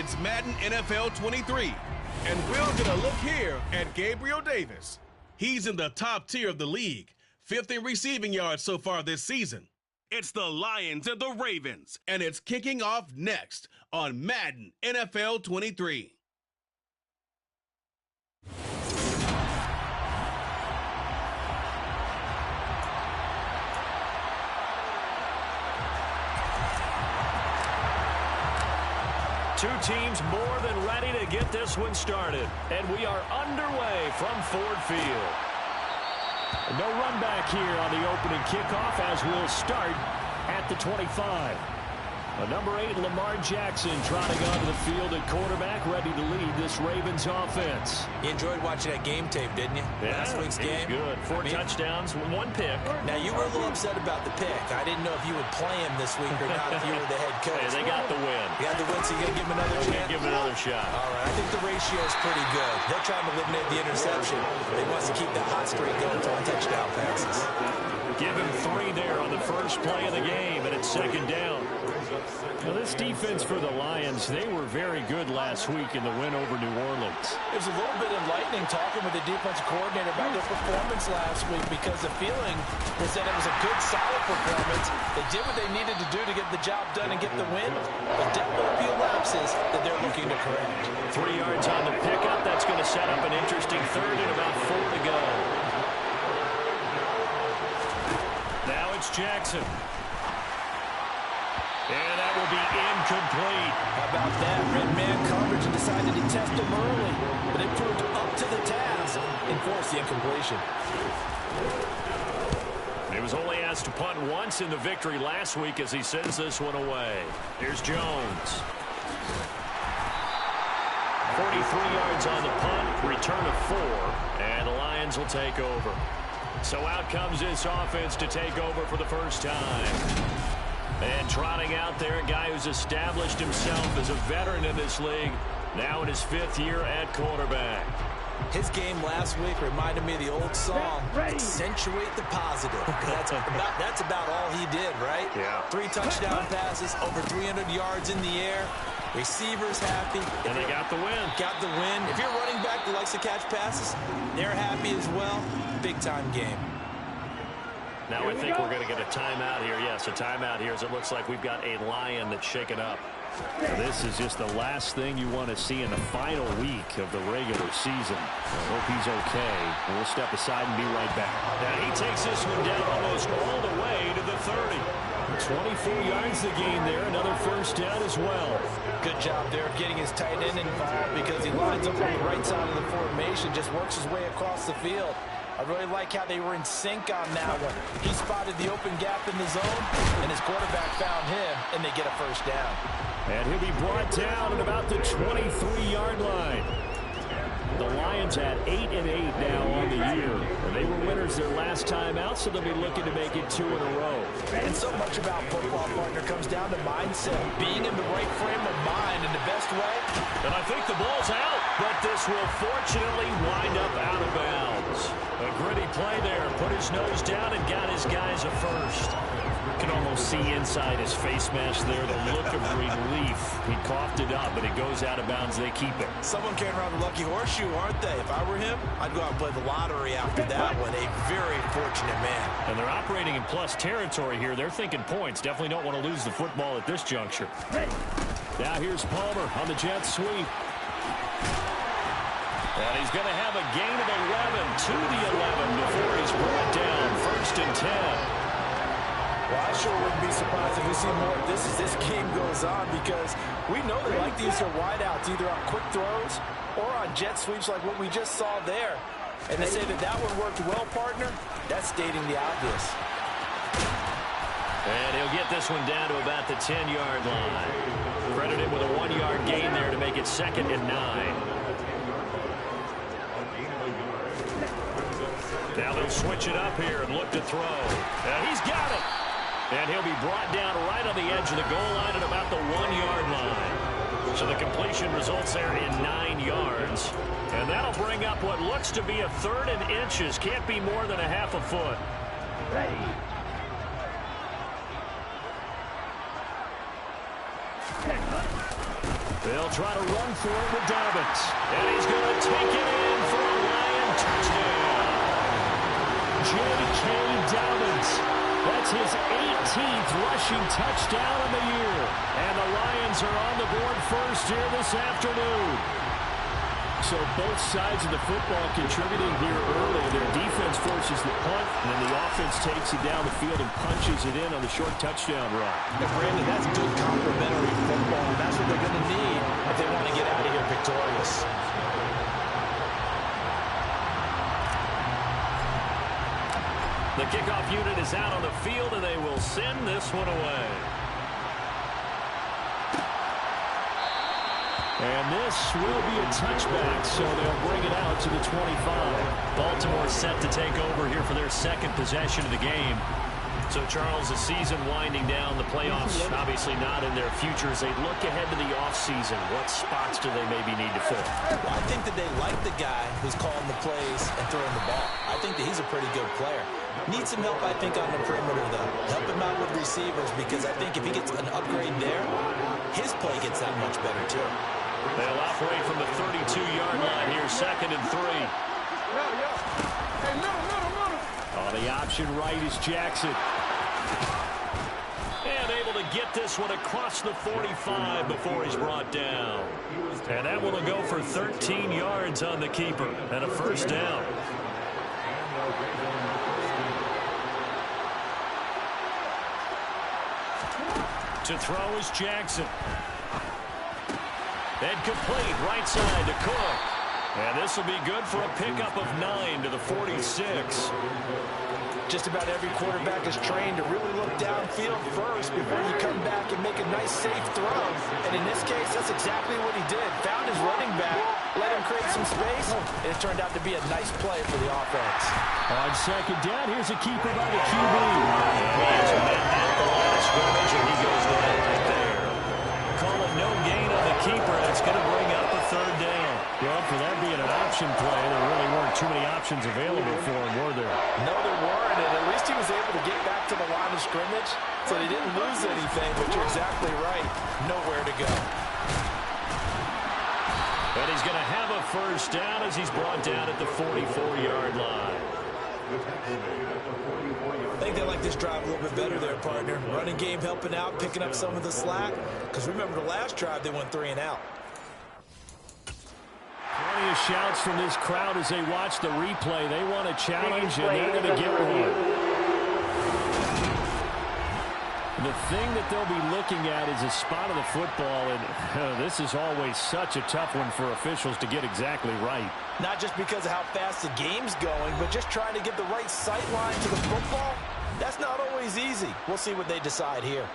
It's Madden NFL 23, and we're going to look here at Gabriel Davis. He's in the top tier of the league, 5th in receiving yards so far this season. It's the Lions and the Ravens, and it's kicking off next on Madden NFL 23. Two teams more than ready to get this one started. And we are underway from Ford Field. No run back here on the opening kickoff as we'll start at the 25. Number 8, Lamar Jackson, trotting onto the field at quarterback, ready to lead this Ravens offense. You enjoyed watching that game tape, didn't you? Yeah, last week's game. Good. 4 touchdowns, 1 pick. Now, you were a little upset about the pick. I didn't know if you would play him this week or not if you were the head coach. Hey, they got the win. You got the win, so you're going to give him another chance? Give him another shot. All right, I think the ratio is pretty good. He'll try to eliminate the interception. He wants to keep that hot streak going to touchdown passes. Give him 3 there on the first play of the game, and it's second down. Now, this defense for the Lions, they were very good last week in the win over New Orleans. It was a little bit enlightening talking with the defensive coordinator about their performance last week because the feeling was that it was a good, solid performance. They did what they needed to do to get the job done and get the win, but definitely a few lapses that they're looking to correct. 3 yards on the pickup. That's going to set up an interesting third and about 4 to go. Now it's Jackson. And that will be incomplete. How about that? Red man coverage and decided to test him early, but it proved up to the task and forced the incompletion. He was only asked to punt once in the victory last week as he sends this one away. Here's Jones. 43 yards on the punt, return of 4, and the Lions will take over. So out comes this offense to take over for the first time. And trotting out there, a guy who's established himself as a veteran in this league, now in his 5th year at quarterback. His game last week reminded me of the old song, Accentuate the Positive. That's about all he did, right? Yeah. 3 touchdown passes, over 300 yards in the air. Receivers happy. And they got the win. Got the win. If you're a running back that likes to catch passes, they're happy as well. Big-time game. Now I think we're going to get a timeout here. Yes, a timeout here as it looks like we've got a Lion that's shaken up. This is just the last thing you want to see in the final week of the regular season. I hope he's okay. We'll step aside and be right back. Now he takes this one down almost all the way to the 30. 24 yards the gain there. Another first down as well. Good job there of getting his tight end involved because he lines up on the right side of the formation, just works his way across the field. I really like how they were in sync on that one. He spotted the open gap in the zone, and his quarterback found him, and they get a first down. And he'll be brought down at about the 23-yard line. The Lions at 8-8 now on the year. And they were winners their last time out, so they'll be looking to make it 2 in a row. And so much about football, partner, comes down to mindset. Being in the right frame of mind in the best way. And I think the ball's out, but this will fortunately wind up out of bounds. A gritty play there. Put his nose down and got his guys a first. You can almost see inside his face mask there the look of relief. He coughed it up, but it goes out of bounds. They keep it. Someone came around the lucky horseshoe, aren't they? If I were him, I'd go out and play the lottery after that one. A very fortunate man. And they're operating in plus territory here. They're thinking points. Definitely don't want to lose the football at this juncture. Now here's Palmer on the jet sweep. And he's going to have a gain of 11 to the 11 before he's brought down. 1st and 10. Well, I sure wouldn't be surprised if we see more of this as this game goes on because we know they like to use their wideouts either on quick throws or on jet sweeps like what we just saw there. And to say that that one worked well, partner, that's stating the obvious. And he'll get this one down to about the 10-yard line. Credited with a 1-yard gain there to make it 2nd and 9. Now they'll switch it up here and look to throw. And he's got it. And he'll be brought down right on the edge of the goal line at about the 1-yard line. So the completion results there in 9 yards. And that'll bring up what looks to be a 3rd and inches. Can't be more than a half a foot. They'll try to run for it with Dobbins. And he's going to take it in for a Lion touchdown. J.K. Dobbins. That's his 18th rushing touchdown of the year. And the Lions are on the board first here this afternoon. So both sides of the football contributing here early. Their defense forces the punt, and then the offense takes it down the field and punches it in on the short touchdown run. And Brandon, that's good complementary football, and that's what they're going to need if they want to get out of here victorious. The kickoff unit is out on the field, and they will send this one away. And this will be a touchback, so they'll bring it out to the 25. Baltimore set to take over here for their second possession of the game. So, Charles, the season winding down, the playoffs obviously not in their future. As they look ahead to the offseason, what spots do they maybe need to fill? Well, I think that they like the guy who's calling the plays and throwing the ball. I think that he's a pretty good player. Needs some help, I think, on the perimeter, though. Help him out with receivers, because I think if he gets an upgrade there, his play gets that much better, too. They'll operate from the 32-yard line here, 2nd and 3. On the option right is Jackson. And able to get this one across the 45 before he's brought down. And that one will go for 13 yards on the keeper and a first down. To throw is Jackson. And complete right side to Cook. And this will be good for a pickup of 9 to the 46. Just about every quarterback is trained to really look downfield first before you come back and make a nice, safe throw. And in this case, that's exactly what he did. Found his running back, let him create some space, and it turned out to be a nice play for the offense. On second down, here's a keeper by the QB. He is met at the line of scrimmage, and he goes down right there. Calling no gain on the keeper. That's going to bring up a third down. Well, for that being an option play, there really weren't too many options available for him, were there? No, there weren't, and at least he was able to get back to the line of scrimmage, so he didn't lose anything, but you're exactly right. Nowhere to go. And he's going to have a first down as he's brought down at the 44-yard line. I think they like this drive a little bit better there, partner. Running game helping out, picking up some of the slack. Because remember the last drive, they went 3 and out. Plenty of shouts from this crowd as they watch the replay. They want a challenge, and they're going to get one. The thing that they'll be looking at is a spot of the football, and this is always such a tough one for officials to get exactly right. Not just because of how fast the game's going, but just trying to get the right sight line to the football. That's not always easy. We'll see what they decide here.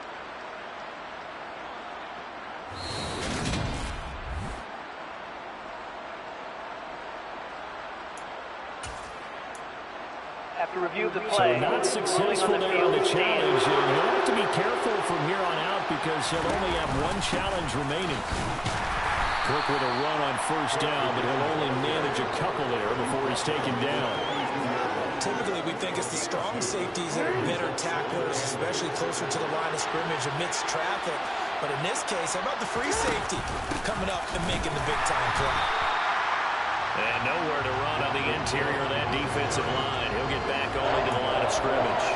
After review of the play, so not successful there on the challenge, and he'll have to be careful from here on out because he'll only have one challenge remaining. Cook with a run on first down, but he'll only manage a couple there before he's taken down. Typically, we think it's the strong safeties that are better tacklers, especially closer to the line of scrimmage amidst traffic. But in this case, how about the free safety coming up and making the big-time play? And nowhere to run on the interior of that defensive line. He'll get back only to the line of scrimmage.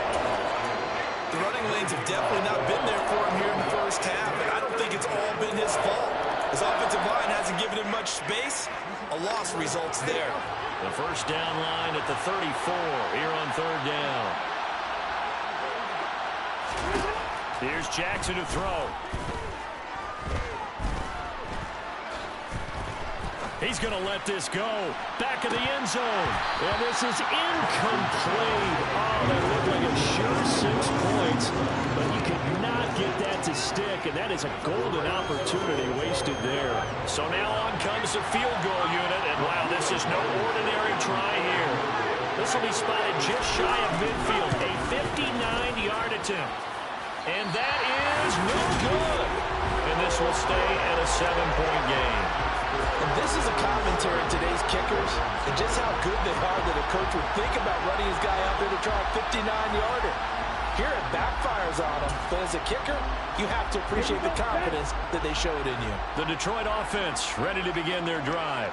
The running lanes have definitely not been there for him here in the first half, and I don't think it's all been his fault. His offensive line hasn't given him much space. A loss results there. The first down line at the 34 here on third down. Here's Jackson to throw. He's going to let this go. Back of the end zone. And this is incomplete. Oh, that looked like a sure 6 points. But you could not get that to stick. And that is a golden opportunity wasted there. So now on comes the field goal unit. And wow, this is no ordinary try here. This will be spotted just shy of midfield. A 59-yard attempt. And that is no good. And this will stay at a 7-point game. And this is a commentary of today's kickers and just how good they are that a coach would think about running his guy out there to try a 59-yarder. Here it backfires on them, but as a kicker, you have to appreciate the confidence that they showed in you. The Detroit offense ready to begin their drive.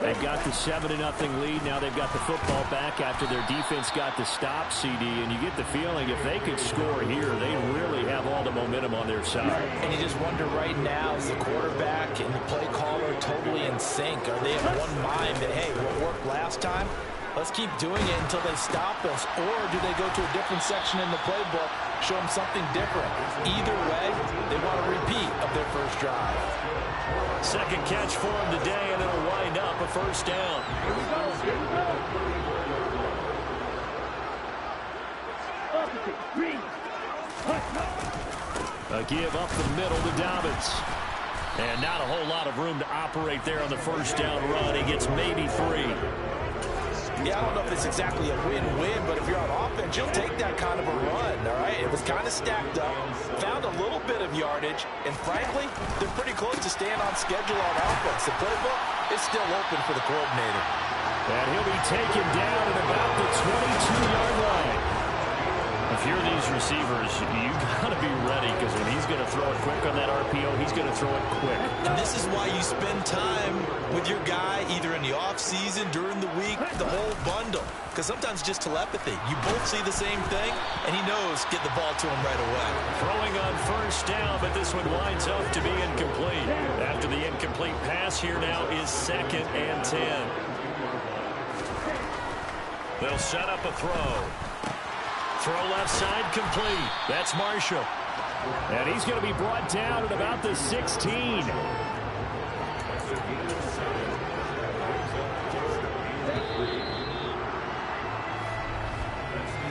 They've got the 7-0 lead. Now they've got the football back after their defense got the stop, CD. And you get the feeling if they could score here, they really have all the momentum on their side. And you just wonder right now, is the quarterback and the play caller totally in sync? Are they in one mind that, hey, what worked last time? Let's keep doing it until they stop us. Or do they go to a different section in the playbook, show them something different? Either way, they want a repeat of their first drive. Second catch for him today, and it'll wind up a first down. Here we go. Here we go. A give up the middle to Dobbins. And not a whole lot of room to operate there on the first down run. He gets maybe 3. Yeah, I don't know if it's exactly a win-win, but if you're on offense, you'll take that kind of a run, all right? It was kind of stacked up, found a little bit of yardage, and frankly, they're pretty close to staying on schedule on offense. The playbook is still open for the coordinator. And he'll be taken down at about the 22-yard line. If you're these receivers, you got to be ready, because when he's going to throw it quick on that RPO, he's going to throw it quick. And this is why you spend time with your guy either in the offseason, during the week, the whole bundle. Because sometimes just telepathy. You both see the same thing, and he knows get the ball to him right away. Throwing on first down, but this one winds up to be incomplete. After the incomplete pass, here now is 2nd and 10. They'll set up a throw. Throw left side complete. That's Marshall. And he's going to be brought down at about the 16.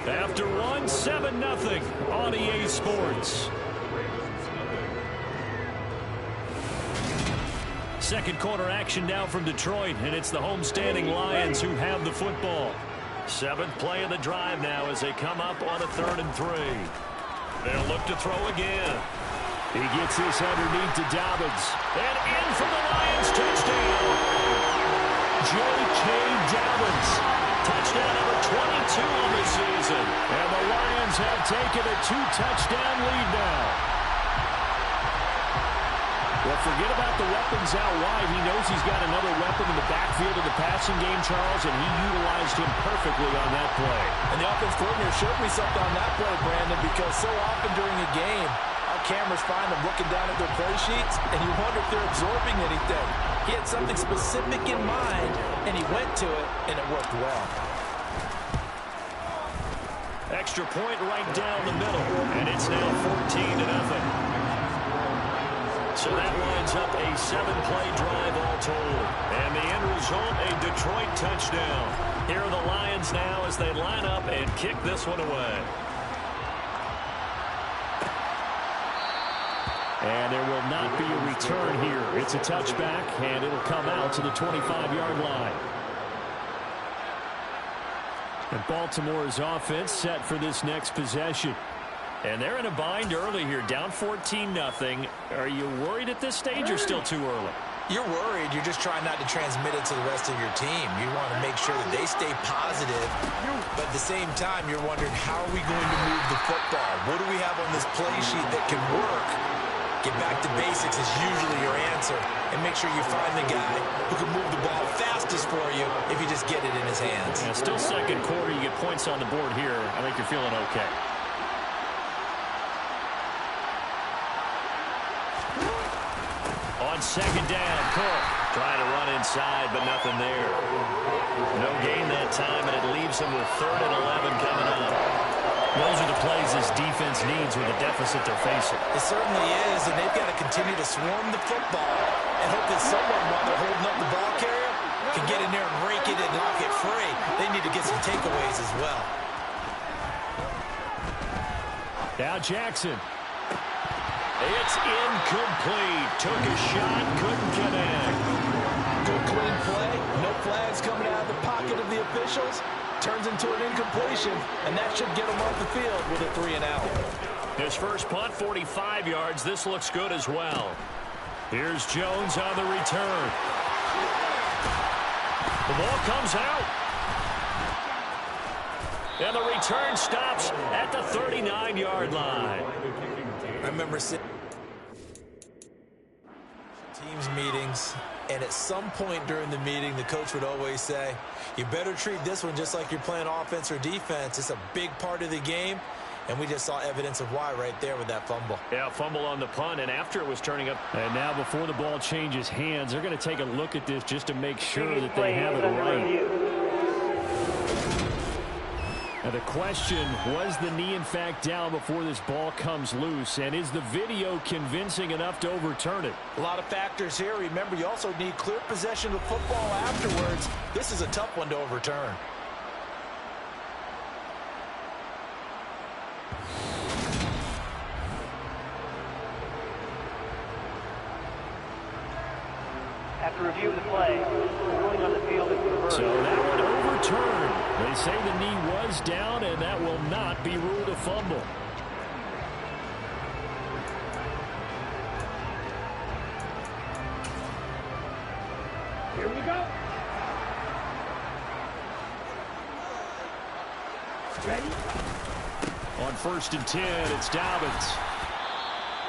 After one, 7-0 on EA Sports. Second quarter action now from Detroit, and it's the homestanding Lions who have the football. 7th play of the drive now as they come up on a 3rd and 3. They'll look to throw again. He gets this underneath to Dobbins. And in for the Lions touchdown. J.K. Dobbins. Touchdown number 22 on the season. And the Lions have taken a 2-touchdown lead now. Well, forget about the weapons out wide. He knows he's got another weapon in the backfield of the passing game, Charles, and he utilized him perfectly on that play. And the offense coordinator showed me something on that play, Brandon, because so often during a game, our cameras find them looking down at their play sheets, and you wonder if they're absorbing anything. He had something specific in mind, and he went to it, and it worked well. Extra point right down the middle, and it's now 14-0. So that lines up a 7-play drive all told. And the end result, a Detroit touchdown. Here are the Lions now as they line up and kick this one away. And there will not be a return here. It's a touchback, and it'll come out to the 25-yard line. And Baltimore's offense set for this next possession. And they're in a bind early here, down 14-0. Are you worried at this stage or still too early? You're worried. You're just trying not to transmit it to the rest of your team. You want to make sure that they stay positive. But at the same time, you're wondering, how are we going to move the football? What do we have on this play sheet that can work? Get back to basics is usually your answer. And make sure you find the guy who can move the ball fastest for you if you just get it in his hands. Yeah, still second quarter. You get points on the board here. I think you're feeling okay. On second down, Cook trying to run inside, but nothing there. No gain that time, and it leaves him with 3rd and 11 coming up. Those are the plays this defense needs with the deficit they're facing. It certainly is, and they've got to continue to swarm the football and hope that someone, while they're holding up the ball carrier, can get in there and rake it and knock it free. They need to get some takeaways as well. Now Jackson. It's incomplete. Took a shot, couldn't connect. Good clean play. No flags coming out of the pocket of the officials. Turns into an incompletion, and that should get him off the field with a 3-and-out. His first punt, 45 yards. This looks good as well. Here's Jones on the return. The ball comes out. And the return stops at the 39-yard line. I remember sitting teams meetings, and at some point during the meeting, the coach would always say, you better treat this one just like you're playing offense or defense. It's a big part of the game, and we just saw evidence of why right there with that fumble. Yeah, fumble on the punt, and after it was turning up. And now before the ball changes hands, they're going to take a look at this just to make sure that they have it right. Now the question, was the knee in fact down before this ball comes loose? And is the video convincing enough to overturn it? A lot of factors here. Remember, you also need clear possession of football afterwards. This is a tough one to overturn. After review of the play, ruling on the field is reversed. So that one overturned. They say the knee was down, and that will not be ruled a fumble. Here we go. Ready? On 1st and 10, it's Dobbins.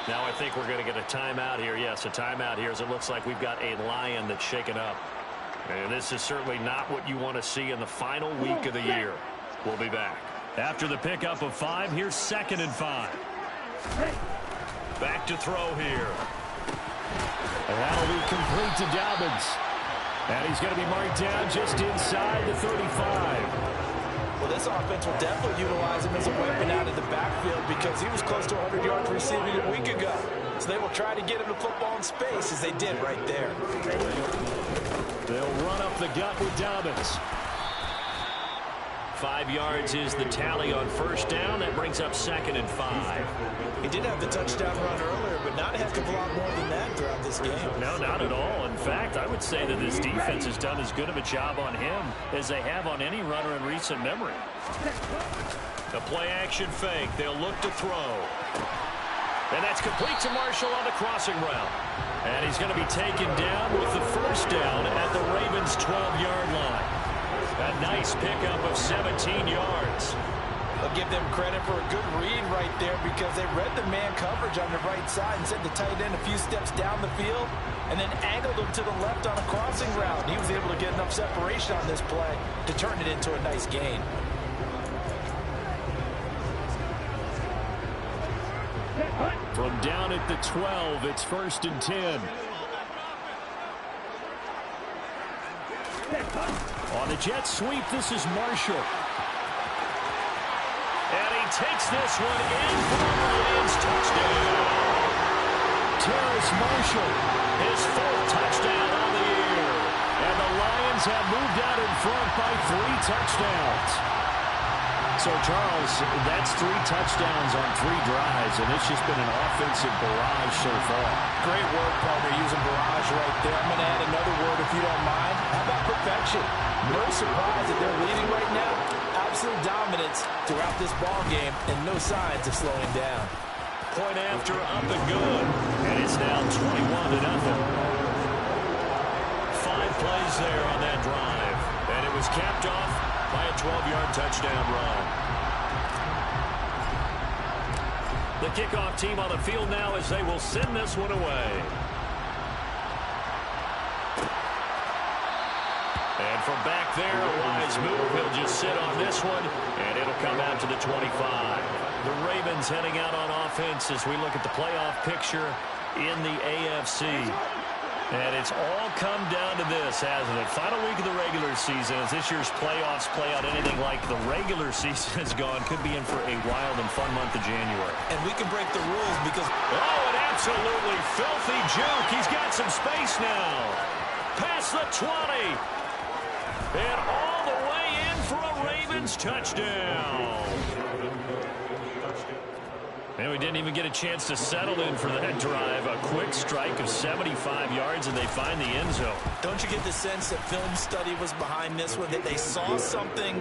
Now I think we're going to get a timeout here. Yes, a timeout here as it looks like we've got a Lion that's shaken up. And this is certainly not what you want to see in the final week of the year. We'll be back. After the pickup of 5, here's 2nd and 5. Back to throw here. And that'll be complete to Dobbins. And he's going to be marked down just inside the 35. Well, this offense will definitely utilize him as a weapon out of the backfield because he was close to 100 yards receiving a week ago. So they will try to get him the football in space as they did right there. They'll run up the gut with Dobbins. 5 yards is the tally on 1st down. That brings up 2nd and 5. He did have the touchdown run earlier, but not a heck of a lot more than that throughout this game. No, not at all. In fact, I would say that this defense has done as good of a job on him as they have on any runner in recent memory. The play-action fake. They'll look to throw. And that's complete to Marshall on the crossing route. And he's going to be taken down with the 1st down at the Ravens' 12-yard line. A nice pickup of 17 yards. I'll give them credit for a good read right there because they read the man coverage on the right side and sent the tight end a few steps down the field and then angled him to the left on a crossing route. He was able to get enough separation on this play to turn it into a nice gain. From down at the 12, it's 1st and 10. On the jet sweep, this is Marshall. And he takes this one in for a Lions touchdown. Terrace Marshall, his 4th touchdown on the year. And the Lions have moved out in front by 3 touchdowns. So, Charles, that's 3 touchdowns on 3 drives, and it's just been an offensive barrage so far. Great work, partner, using barrage right there. I'm going to add another word if you don't mind. How about perfection? No surprise that they're leading right now. Absolute dominance throughout this ball game and no signs of slowing down. Point after, up and good. And it's now 21-0. 5 plays there on that drive. And it was capped off by a 12-yard touchdown run. The kickoff team on the field now as they will send this one away. And from back there, a wise move. He'll just sit on this one, and it'll come out to the 25. The Ravens heading out on offense as we look at the playoff picture in the AFC. And it's all come down to this, hasn't it? Final week of the regular season. As this year's playoffs play out anything like the regular season has gone, could be in for a wild and fun month of January. And we can break the rules because... Oh, an absolutely filthy juke. He's got some space now. Past the 20. And all the way in for a Ravens touchdown. And we didn't even get a chance to settle in for that drive. A quick strike of 75 yards, and they find the end zone. Don't you get the sense that film study was behind this one, that they saw something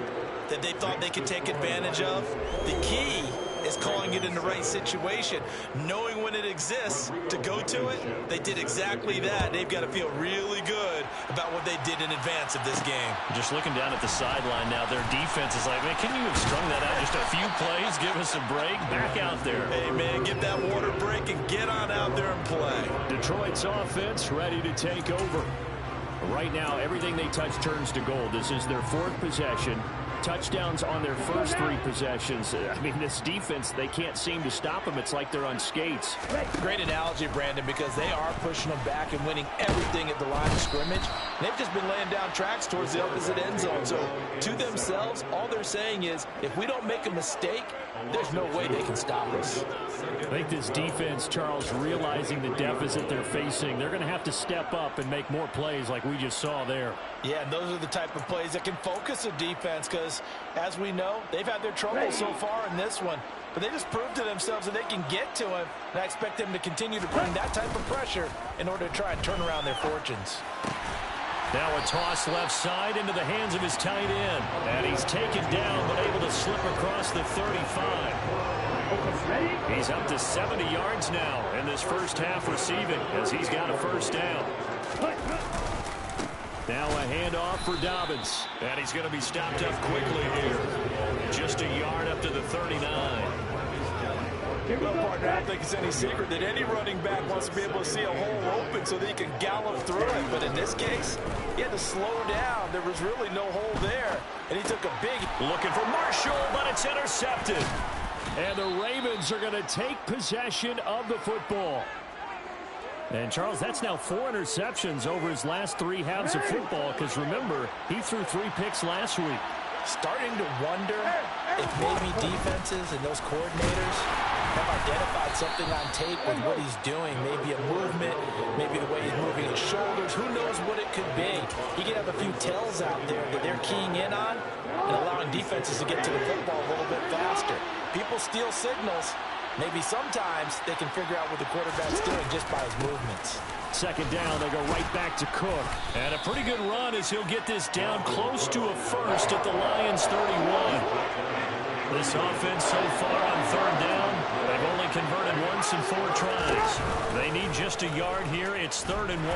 that they thought they could take advantage of? The key is calling it in the right situation. Knowing when it exists to go to it, they did exactly that. They've got to feel really good about what they did in advance of this game. Just looking down at the sideline now, their defense is like, man, can you have strung that out just a few plays? Give us a break. Back out there. Hey, man, get that water break and get on out there and play. Detroit's offense ready to take over. Right now, everything they touch turns to gold. This is their 4th possession. Touchdowns on their first 3 possessions. I mean, this defense, they can't seem to stop them. It's like they're on skates. Great analogy, Brandon, because they are pushing them back and winning everything at the line of scrimmage. They've just been laying down tracks towards the opposite end zone. So to themselves, all they're saying is, if we don't make a mistake, there's no way they can stop us. I think this defense, Charles, realizing the deficit they're facing, they're going to have to step up and make more plays like we just saw there. Yeah, and those are the type of plays that can focus a defense because, as we know, they've had their trouble so far in this one. But they just proved to themselves that they can get to him, and I expect them to continue to bring that type of pressure in order to try and turn around their fortunes. Now a toss left side into the hands of his tight end. And he's taken down but able to slip across the 35. He's up to 70 yards now in this first half receiving as he's got a first down. Now a handoff for Dobbins. And he's going to be stopped up quickly here. Just a yard up to the 39. Well, partner, I don't think it's any secret that any running back wants to be able to see a hole open so that he can gallop through it. But in this case, he had to slow down. There was really no hole there. And he took a big... Looking for Marshall, but it's intercepted. And the Ravens are going to take possession of the football. And, Charles, that's now 4 interceptions over his last 3 halves of football because, remember, he threw 3 picks last week. Starting to wonder if maybe defenses and those coordinators have identified something on tape with what he's doing. Maybe a movement, maybe the way he's moving his shoulders. Who knows what it could be? He could have a few tells out there that they're keying in on and allowing defenses to get to the football a little bit faster. People steal signals. Maybe sometimes they can figure out what the quarterback's doing just by his movements. Second down, they go right back to Cook. And a pretty good run as he'll get this down close to a first at the Lions' 31. This offense so far on third down, they've only converted once in 4 tries. They need just a yard here. It's 3rd and 1.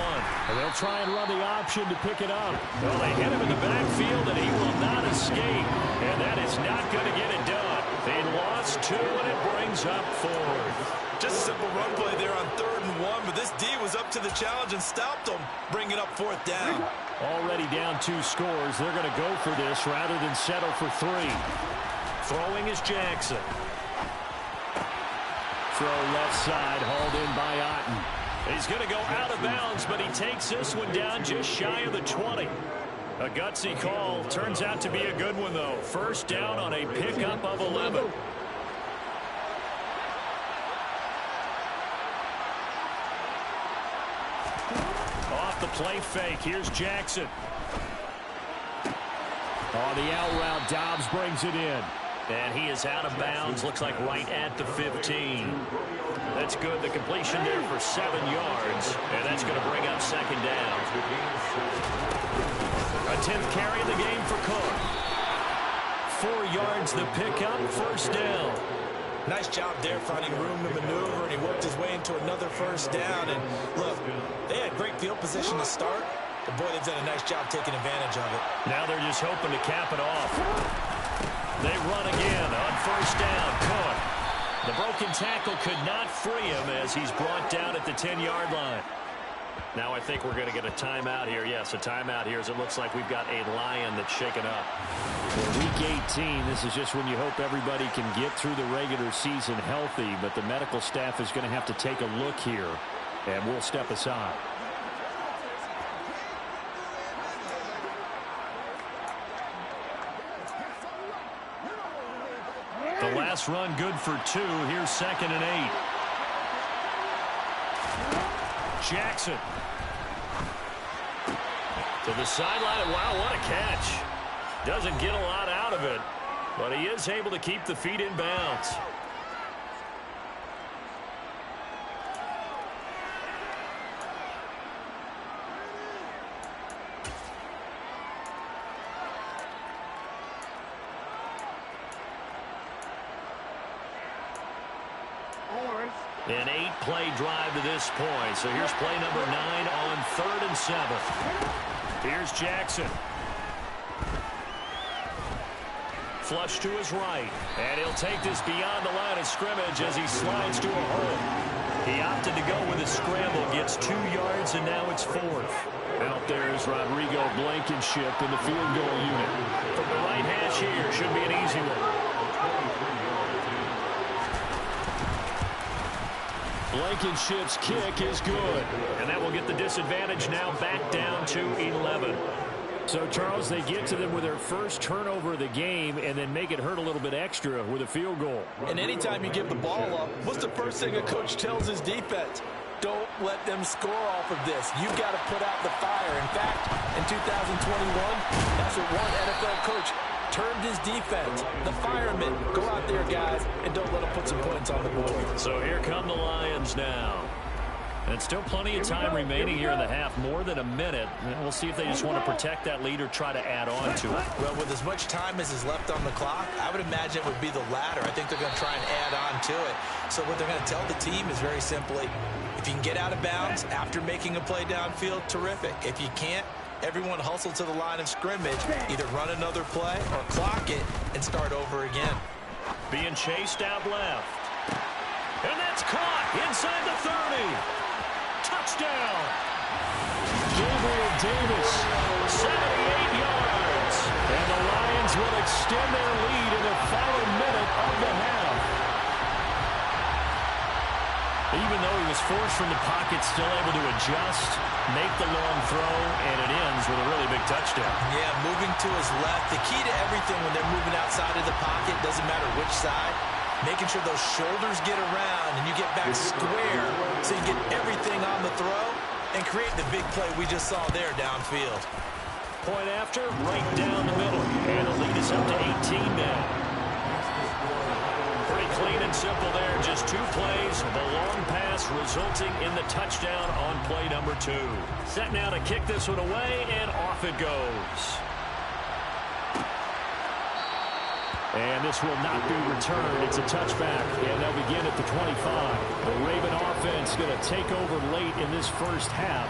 And they'll try and run the option to pick it up. Well, they hit him in the backfield, and he will not escape. And that is not going to get it done. They lost 2, and it brings up 4th. Just a simple run play there on 3rd and 1, but this D was up to the challenge and stopped them, bringing up 4th down. Already down 2 scores. They're going to go for this rather than settle for 3. Throwing is Jackson. Throw left side, hauled in by Otten. He's going to go out of bounds, but he takes this one down just shy of the 20. A gutsy call. Turns out to be a good one, though. First down on a pickup of 11. Off the play fake. Here's Jackson. On the out route, Dobbs brings it in. And he is out of bounds. Looks like right at the 15. That's good. The completion there for 7 yards. And that's going to bring up 2nd down. A 10th carry of the game for Cook. 4 yards the pickup. First down. Nice job there finding room to maneuver, and he worked his way into another first down. And look, they had great field position to start, but boy, they've done a nice job taking advantage of it. Now they're just hoping to cap it off. They run again on first down. Cook. The broken tackle could not free him as he's brought down at the 10-yard line. Now I think we're going to get a timeout here. Yes, a timeout here as it looks like we've got a Lion that's shaken up. For Week 18, this is just when you hope everybody can get through the regular season healthy, but the medical staff is going to have to take a look here, and we'll step aside. The last run good for 2. Here's 2nd and 8. Jackson. To the sideline. Wow, what a catch. Doesn't get a lot out of it, but he is able to keep the feet in bounds. An 8-play drive to this point. So here's play number 9 on 3rd and 7. Here's Jackson. Flush to his right. And he'll take this beyond the line of scrimmage as he slides to a hole. He opted to go with a scramble. Gets 2 yards, and now it's 4th. Out there is Rodrigo Blankenship in the field goal unit. From the right hash here, should be an easy one. Blankenship's kick is good. And that will get the disadvantage now back down to 11. So, Charles, they get to them with their first turnover of the game and then make it hurt a little bit extra with a field goal. And anytime you give the ball up, what's the first thing a coach tells his defense? Don't let them score off of this. You've got to put out the fire. In fact, in 2021, that's what one NFL coach turned his defense. The firemen, go out there, guys, and don't let them put some points on the board. So here come the Lions now. And still plenty of time remaining here in the half, more than a minute. And we'll see if they just want to protect that lead or try to add on to it. Well, with as much time as is left on the clock, I would imagine it would be the latter. I think they're going to try and add on to it. So what they're going to tell the team is very simply, if you can get out of bounds after making a play downfield, terrific. If you can't, everyone hustle to the line of scrimmage, either run another play or clock it and start over again. Being chased out left. And that's caught inside the 30. Touchdown. Gabriel Davis, 78 yards. And the Lions will extend their lead in the final minute of the half. Even though he was forced from the pocket, still able to adjust, make the long throw, and it ends with a really big touchdown. Yeah, moving to his left. The key to everything when they're moving outside of the pocket, doesn't matter which side, making sure those shoulders get around and you get back square so you get everything on the throw and create the big play we just saw there downfield. Point after, right down the middle. And the lead is up to 18 now. Pretty clean and simple there. Just 2 plays. The long pass resulting in the touchdown on play number 2. Set now to kick this one away, and off it goes. And this will not be returned. It's a touchback, and they'll begin at the 25. The Raven offense going to take over late in this first half.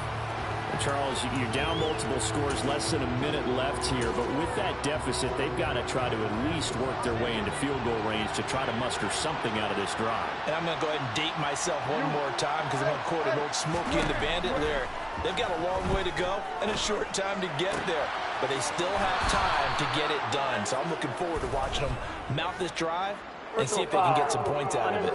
And Charles, you're down multiple scores, less than a minute left here, but with that deficit, they've got to try to at least work their way into field goal range to try to muster something out of this drive. And I'm going to go ahead and date myself one more time because I'm going to quote an old Smokey and the Bandit lyric. They've got a long way to go and a short time to get there, but they still have time to get it done. So I'm looking forward to watching them mount this drive and see if they can get some points out of it.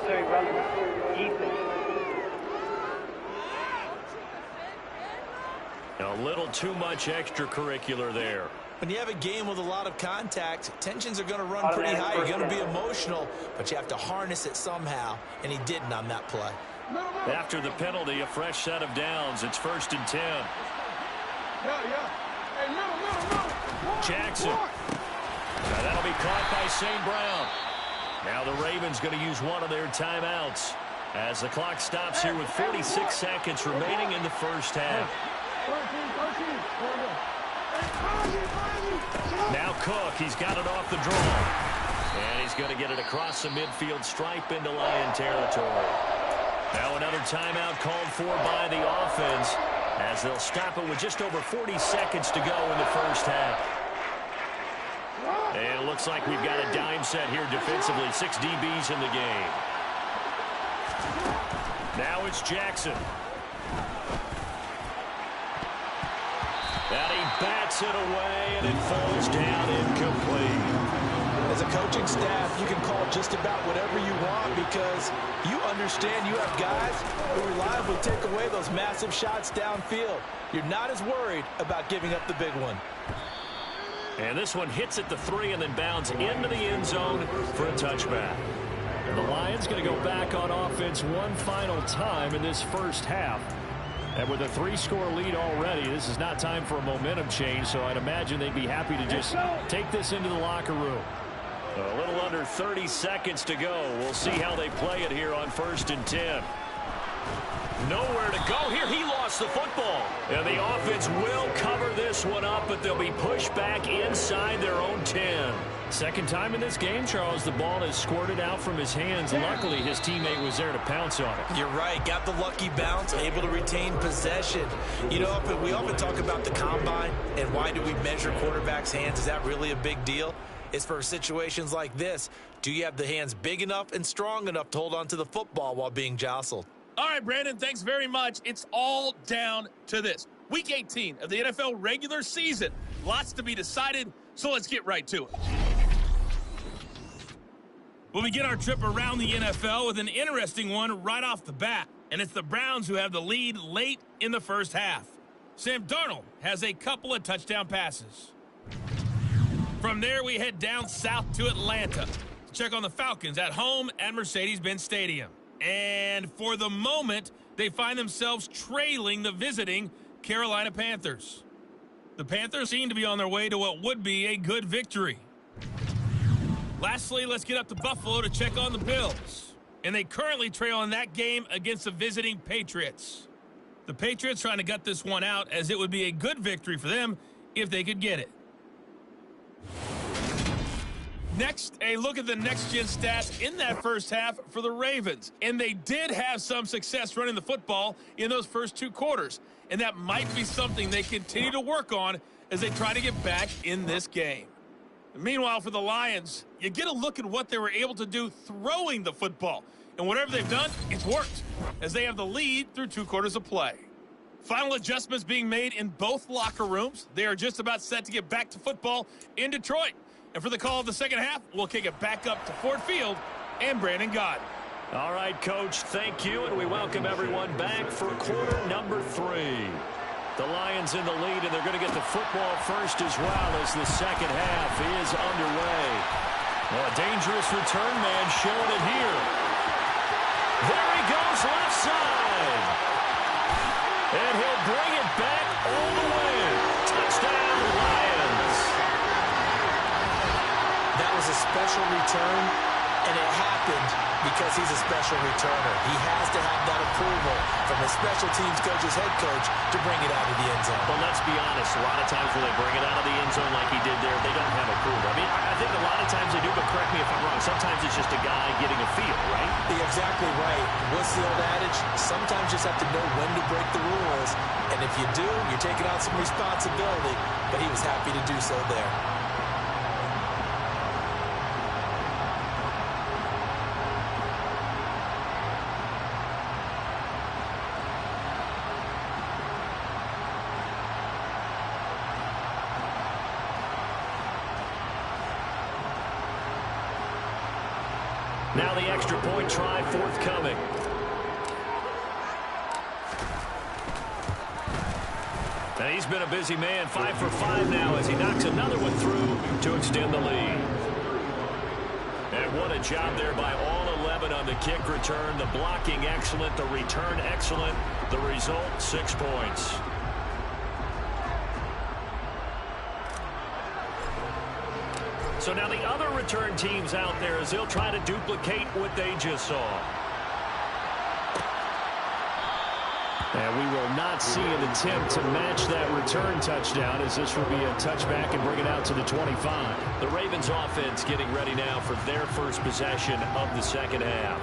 A little too much extracurricular there. When you have a game with a lot of contact, tensions are going to run pretty high. You're going to be emotional, but you have to harness it somehow, and he didn't on that play. After the penalty, a fresh set of downs. It's 1st and 10. Jackson. Now that'll be caught by St. Brown. Now the Ravens going to use one of their timeouts as the clock stops here with 46 seconds remaining in the first half. Now Cook, he's got it off the draw. And he's going to get it across the midfield stripe into Lion territory. Now another timeout called for by the offense as they'll stop it with just over 40 seconds to go in the first half. And it looks like we've got a dime set here defensively. 6 DBs in the game. Now it's Jackson. And he bats it away, and it falls down incomplete. As a coaching staff, you can call just about whatever you want because you understand you have guys who reliably take away those massive shots downfield. You're not as worried about giving up the big one. And this one hits at the 3 and then bounds into the end zone for a touchback. And the Lions going to go back on offense one final time in this first half. And with a 3-score lead already, this is not time for a momentum change, so I'd imagine they'd be happy to just take this into the locker room. A little under 30 seconds to go. We'll see how they play it here on 1st and 10. Nowhere to go here. He lost the football. And the offense will cover this one up, but they'll be pushed back inside their own 10. Second time in this game, Charles, the ball has squirted out from his hands. Luckily, his teammate was there to pounce on it. You're right. Got the lucky bounce, able to retain possession. You know, we often talk about the combine and why do we measure quarterbacks' hands. Is that really a big deal? It's for situations like this. Do you have the hands big enough and strong enough to hold on to the football while being jostled? All right, Brandon, thanks very much. It's all down to this. Week 18 of the NFL regular season. Lots to be decided, so let's get right to it. We'll begin our trip around the NFL with an interesting one right off the bat, and it's the Browns who have the lead late in the first half. Sam Darnold has a couple of touchdown passes. From there, we head down south to Atlanta to check on the Falcons at home at Mercedes-Benz Stadium. And for the moment, they find themselves trailing the visiting Carolina Panthers. The Panthers seem to be on their way to what would be a good victory. Lastly, let's get up to Buffalo to check on the Bills. And they currently trail in that game against the visiting Patriots. The Patriots trying to gut this one out, as it would be a good victory for them if they could get it. Next, a look at the next-gen stats in that first half for the Ravens. And they did have some success running the football in those first two quarters. And that might be something they continue to work on as they try to get back in this game. Meanwhile, for the Lions, you get a look at what they were able to do throwing the football. And whatever they've done, it's worked, as they have the lead through 2 quarters of play. Final adjustments being made in both locker rooms. They are just about set to get back to football in Detroit. And for the call of the second half, we'll kick it back up to Ford Field and Brandon Gaudin. All right, Coach, thank you, and we welcome everyone back for quarter number 3. The Lions in the lead, and they're going to get the football first as well as the second half is underway. Well, a dangerous return man showing it here. There he goes, left side. And he'll bring it back all the way. Touchdown, Lions. That was a special return, and it happened because he's a special returner. He has to have that approval from the special teams coach's head coach to bring it out of the end zone. But let's be honest, a lot of times when they bring it out of the end zone like he did there, they don't have approval. I mean, I think a lot of times they do, but correct me if I'm wrong. Sometimes it's just a guy getting a feel, right? You're exactly right. What's the old adage? Sometimes you just have to know when to break the rules. And if you do, you're taking on some responsibility. But he was happy to do so there. Now the extra point try forthcoming. And he's been a busy man, 5 for 5 now as he knocks another one through to extend the lead. And what a job there by all 11 on the kick return. The blocking excellent, the return excellent. The result, 6 points. So now the other return teams out there as they'll try to duplicate what they just saw. And we will not see an attempt to match that return touchdown, as this will be a touchback and bring it out to the 25. The Ravens offense getting ready now for their first possession of the second half.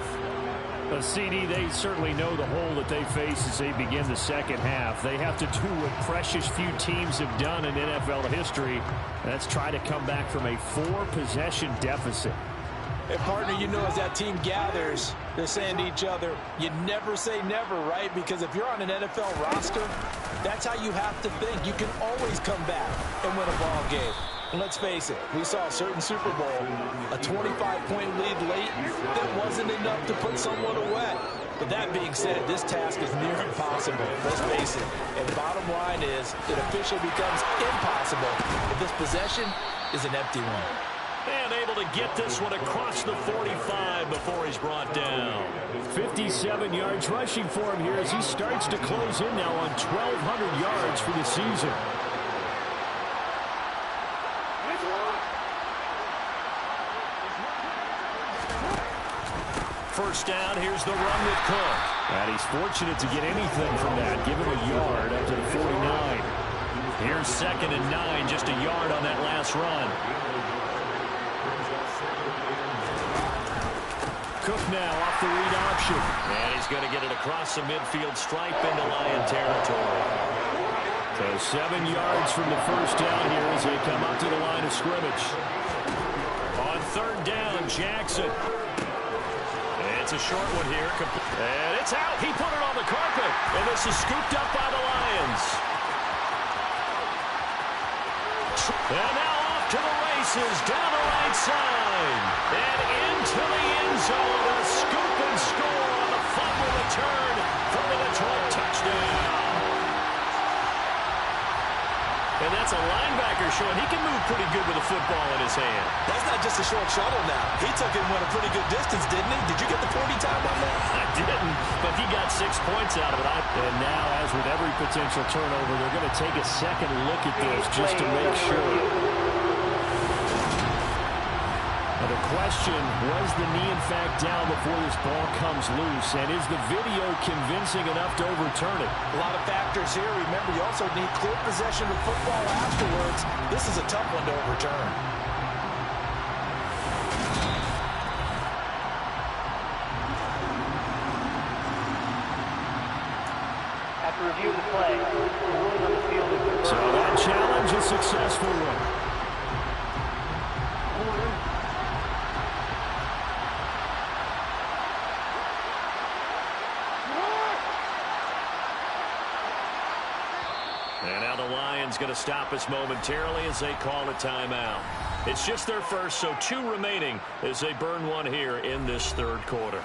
CD, they certainly know the hole that they face as they begin the second half. They have to do what precious few teams have done in NFL history. That's try to come back from a 4-possession deficit. Hey, partner, you know, as that team gathers, they're saying to each other, you never say never, right? Because if you're on an NFL roster, that's how you have to think. You can always come back and win a ball game. And let's face it, we saw a certain Super Bowl, a 25-point lead late that wasn't enough to put someone away. But that being said, this task is near impossible. Let's face it. And the bottom line is, it officially becomes impossible if this possession is an empty one. And able to get this one across the 45 before he's brought down. 57 yards rushing for him here as he starts to close in now on 1,200 yards for the season. first down. Here's the run with Cook. And he's fortunate to get anything from that. Give him a yard up to the 49. Here's 2nd and 9, just a yard on that last run. Cook now off the read option. And he's going to get it across the midfield stripe into Lion territory. So 7 yards from the first down here as they come up to the line of scrimmage. On 3rd down, Jackson. It's a short one here. And it's out. He put it on the carpet. And this is scooped up by the Lions. And now off to the races down the right side. And into the end zone. A scoop and score on the fumble return for the Detroit touchdown. And that's a linebacker showing he can move pretty good with a football in his hand. That's not just a short shuttle now. He took it and went a pretty good distance, didn't he? Did you get the 40 time on that? I didn't, but he got 6 points out of it. And now, as with every potential turnover, they're going to take a second look at this just to make sure. Now the question, was the knee in fact down before this ball comes loose? And is the video convincing enough to overturn it? A lot of factors here. Remember, you also need clear possession of football afterwards. This is a tough one to overturn. After review of the play, ruling on the field. So that challenge is a successful one. And now the Lions going to stop us momentarily as they call a timeout. It's just their first, so 2 remaining as they burn one here in this 3rd quarter.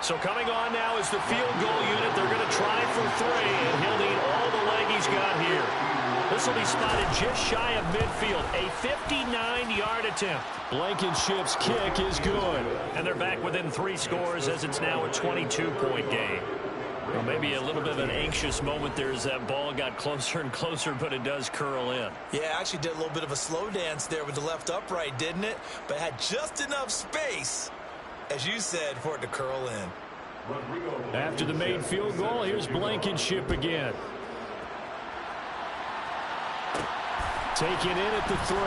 So coming on now is the field goal unit. They're going to try for 3, and he'll need all the leg he's got here. This will be spotted just shy of midfield. A 59-yard attempt. Blankenship's kick is good. And they're back within 3 scores as it's now a 22-point game. Well, maybe a little bit of an anxious moment there as that ball got closer and closer, but it does curl in. Yeah, actually did a little bit of a slow dance there with the left upright, didn't it? But had just enough space, as you said, for it to curl in. After the made field goal, here's Blankenship again. Taken in at the 3.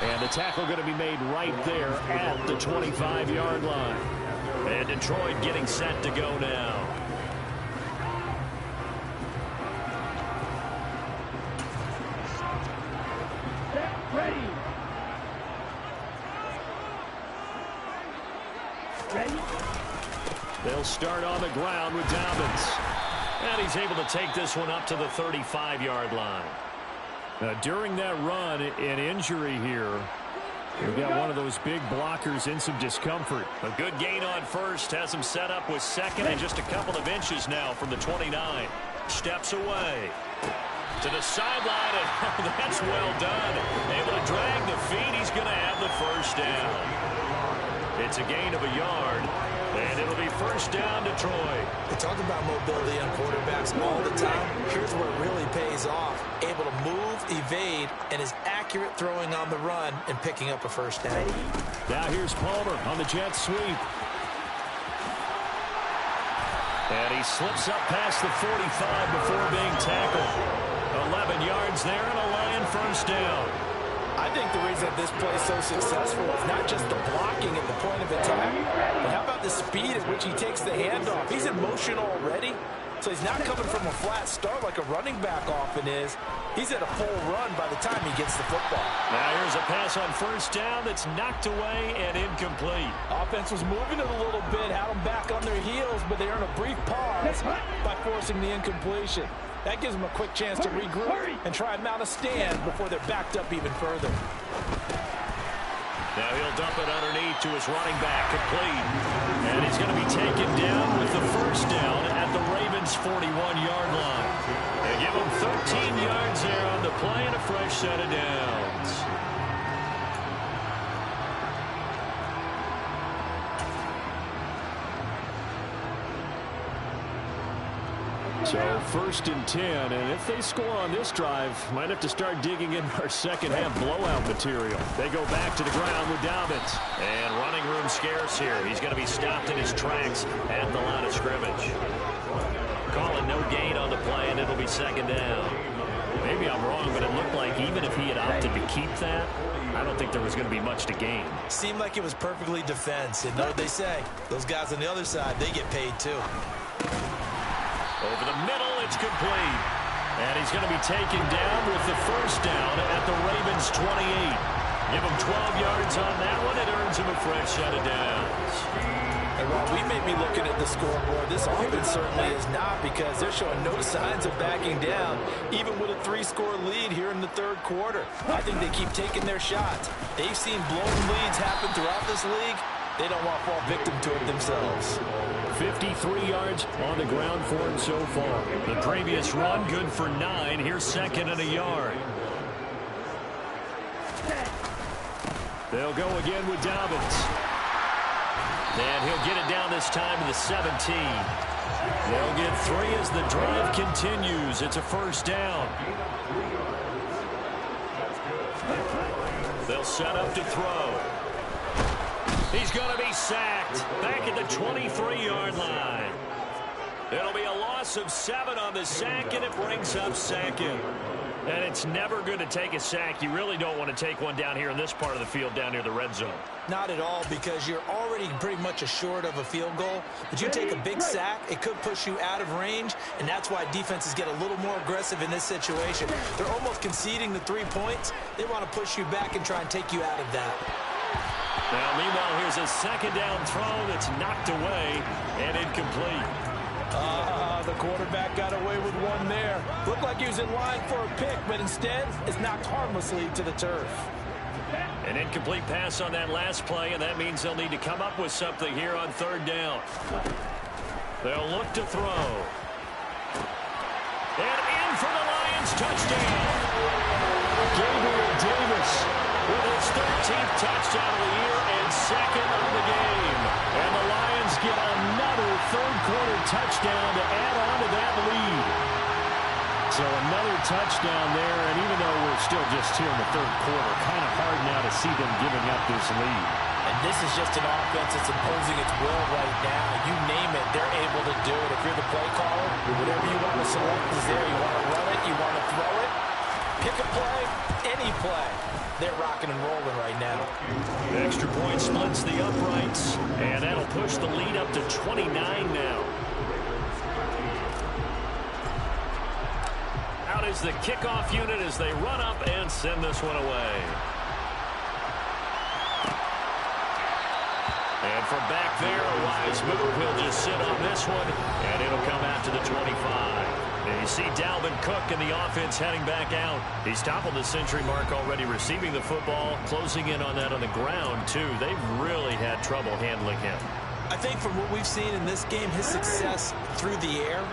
And the tackle going to be made right there at the 25-yard line. And Detroit getting set to go now. They'll start on the ground with Dobbins. And he's able to take this one up to the 35-yard line. During that run, an injury here. We've got one of those big blockers in some discomfort. A good gain on first. Has him set up with 2nd and just a couple of inches now from the 29. Steps away. To the sideline, and that's well done. Able to drag the feet. He's going to have the first down. It's a gain of a yard. And it'll be first down, Detroit. They talk about mobility on quarterbacks all the time. Here's where it really pays off. Able to move, evade, and is accurate throwing on the run and picking up a first down. Now here's Palmer on the jet sweep. And he slips up past the 45 before being tackled. 11 yards there and a Lion first down. I think the reason this play is so successful is not just the blocking at the point of attack, but how about the speed at which he takes the handoff? He's in motion already, so he's not coming from a flat start like a running back often is. He's at a full run by the time he gets the football. Now here's a pass on first down that's knocked away and incomplete. Offense was moving it a little bit, had them back on their heels, but they earn a brief pause by forcing the incompletion. That gives them a quick chance to regroup and try and mount a stand before they're backed up even further. Now he'll dump it underneath to his running back, complete. And he's going to be taken down with the first down at the Ravens' 41-yard line. They give him 13 yards there on the play and a fresh set of downs. So 1st and 10, and if they score on this drive, might have to start digging in our second half blowout material. They go back to the ground with Dobbins. And running room scarce here. He's going to be stopped in his tracks at the line of scrimmage. Calling no gain on the play, and it'll be 2nd down. Maybe I'm wrong, but it looked like even if he had opted to keep that, I don't think there was going to be much to gain. Seemed like it was perfectly defense. And know what they say? Those guys on the other side, they get paid too. Over the middle, it's complete. And he's going to be taken down with the 1st down at the Ravens' 28. Give him 12 yards on that one. It earns him a fresh set of downs. And while we may be looking at the scoreboard, this offense certainly is not, because they're showing no signs of backing down, even with a 3-score lead here in the 3rd quarter. I think they keep taking their shots. They've seen blown leads happen throughout this league. They don't want to fall victim to it themselves. 53 yards on the ground for him so far. The previous run, good for 9. Here's 2nd and a yard. They'll go again with Dobbins. And he'll get it down this time to the 17. They'll get 3 as the drive continues. It's a 1st down. They'll set up to throw. He's going to be sacked back at the 23-yard line. It'll be a loss of 7 on the sack, and it brings up 2nd. And it's never good to take a sack. You really don't want to take one down here in this part of the field down near the red zone. Not at all, because you're already pretty much assured of a field goal. But you take a big sack, it could push you out of range, and that's why defenses get a little more aggressive in this situation. They're almost conceding the 3 points. They want to push you back and try and take you out of that. Now, meanwhile, here's a 2nd down throw that's knocked away and incomplete. The quarterback got away with one there. Looked like he was in line for a pick, but instead it's knocked harmlessly to the turf. An incomplete pass on that last play, and that means they'll need to come up with something here on 3rd down. They'll look to throw. And in for the Lions, touchdown. Gabriel Davis with his 13th touchdown of the year and 2nd of the game. And the Lions get another 3rd quarter touchdown to add on to that lead. So another touchdown there, and even though we're still just here in the 3rd quarter, kind of hard now to see them giving up this lead. And this is just an offense that's imposing its will right now. You name it, they're able to do it. If you're the play caller, whatever you want to select is there. You want to run it, you want to throw it, pick a play, any play. They're rocking and rolling right now. The extra point splits the uprights, and that'll push the lead up to 29 now. Out is the kickoff unit as they run up and send this one away. And from back there, a wise move. He'll just sit on this one, and it'll come out to the 25. And you see Dalvin Cook and the offense heading back out. He's toppled the century mark already, receiving the football, closing in on that on the ground, too. They've really had trouble handling him. I think from what we've seen in this game, his success through the air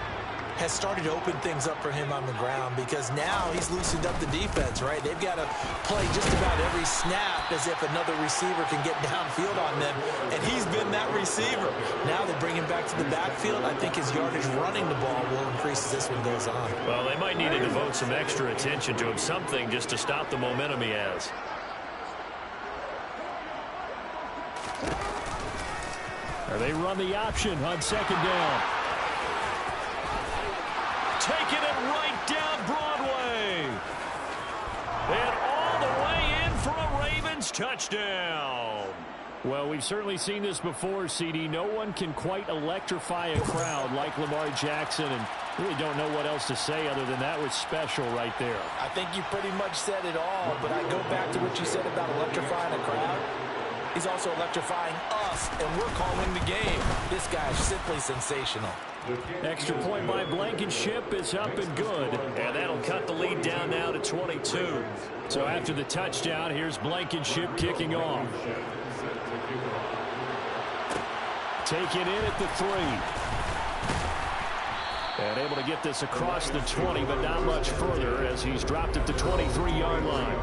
has started to open things up for him on the ground, because now he's loosened up the defense, right? They've got to play just about every snap as if another receiver can get downfield on them, and he's been that receiver. Now they bring him back to the backfield. I think his yardage running the ball will increase as this one goes on. Well, they might need to devote some extra attention to him, something just to stop the momentum he has. Or they run the option on 2nd down. Taking it right down Broadway. And all the way in for a Ravens touchdown. Well, we've certainly seen this before, CD. No one can quite electrify a crowd like Lamar Jackson, and really don't know what else to say other than that was special right there. I think you pretty much said it all, but I go back to what you said about electrifying a crowd. He's also electrifying us, and we're calling the game. This guy's simply sensational. Extra point by Blankenship is up and good. And that'll cut the lead down now to 22. So after the touchdown, here's Blankenship kicking off. Taken in at the 3. And able to get this across the 20, but not much further as he's dropped at the 23-yard line.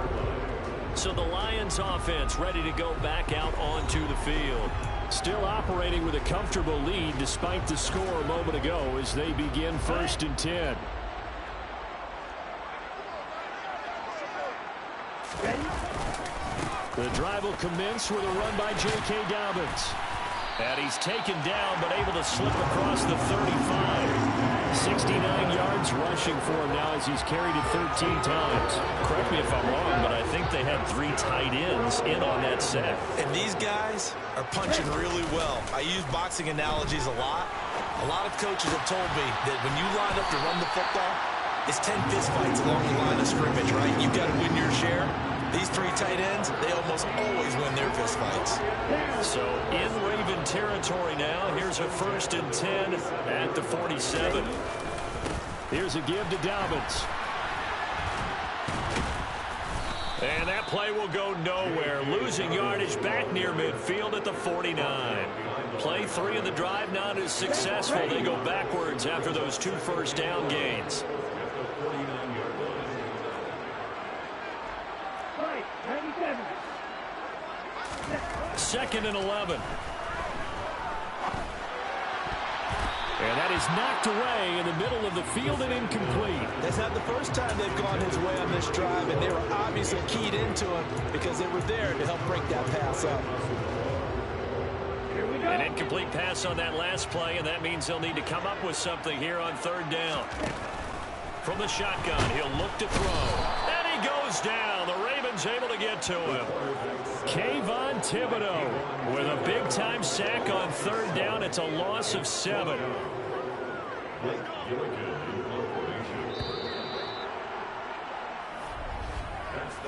So the Lions offense ready to go back out onto the field. Still operating with a comfortable lead despite the score a moment ago as they begin 1st and 10. The drive will commence with a run by J.K. Dobbins. And he's taken down but able to slip across the 35. 69 yards rushing for him now as he's carried it 13 times. Correct me if I'm wrong, but I think they had 3 tight ends in on that set. And these guys are punching really well. I use boxing analogies a lot. A lot of coaches have told me that when you line up to run the football, it's 10 fistfights along the line of scrimmage, right? You've got to win your share. These 3 tight ends, they almost always win their fistfights. So in Raven territory now. Here's a 1st and 10 at the 47. Here's a give to Dobbins. And that play will go nowhere. Losing yardage back near midfield at the 49. Play 3 of the drive not as successful. They go backwards after those 2 first down gains. Second and 11. And that is knocked away in the middle of the field and incomplete. That's not the first time they've gone his way on this drive, and they were obviously keyed into him because they were there to help break that pass up. An incomplete pass on that last play, and that means they'll need to come up with something here on 3rd down. From the shotgun, he'll look to throw. And he goes down. The Ravens able to get to him. Kayvon Thibodeaux with a big-time sack on 3rd down. It's a loss of 7.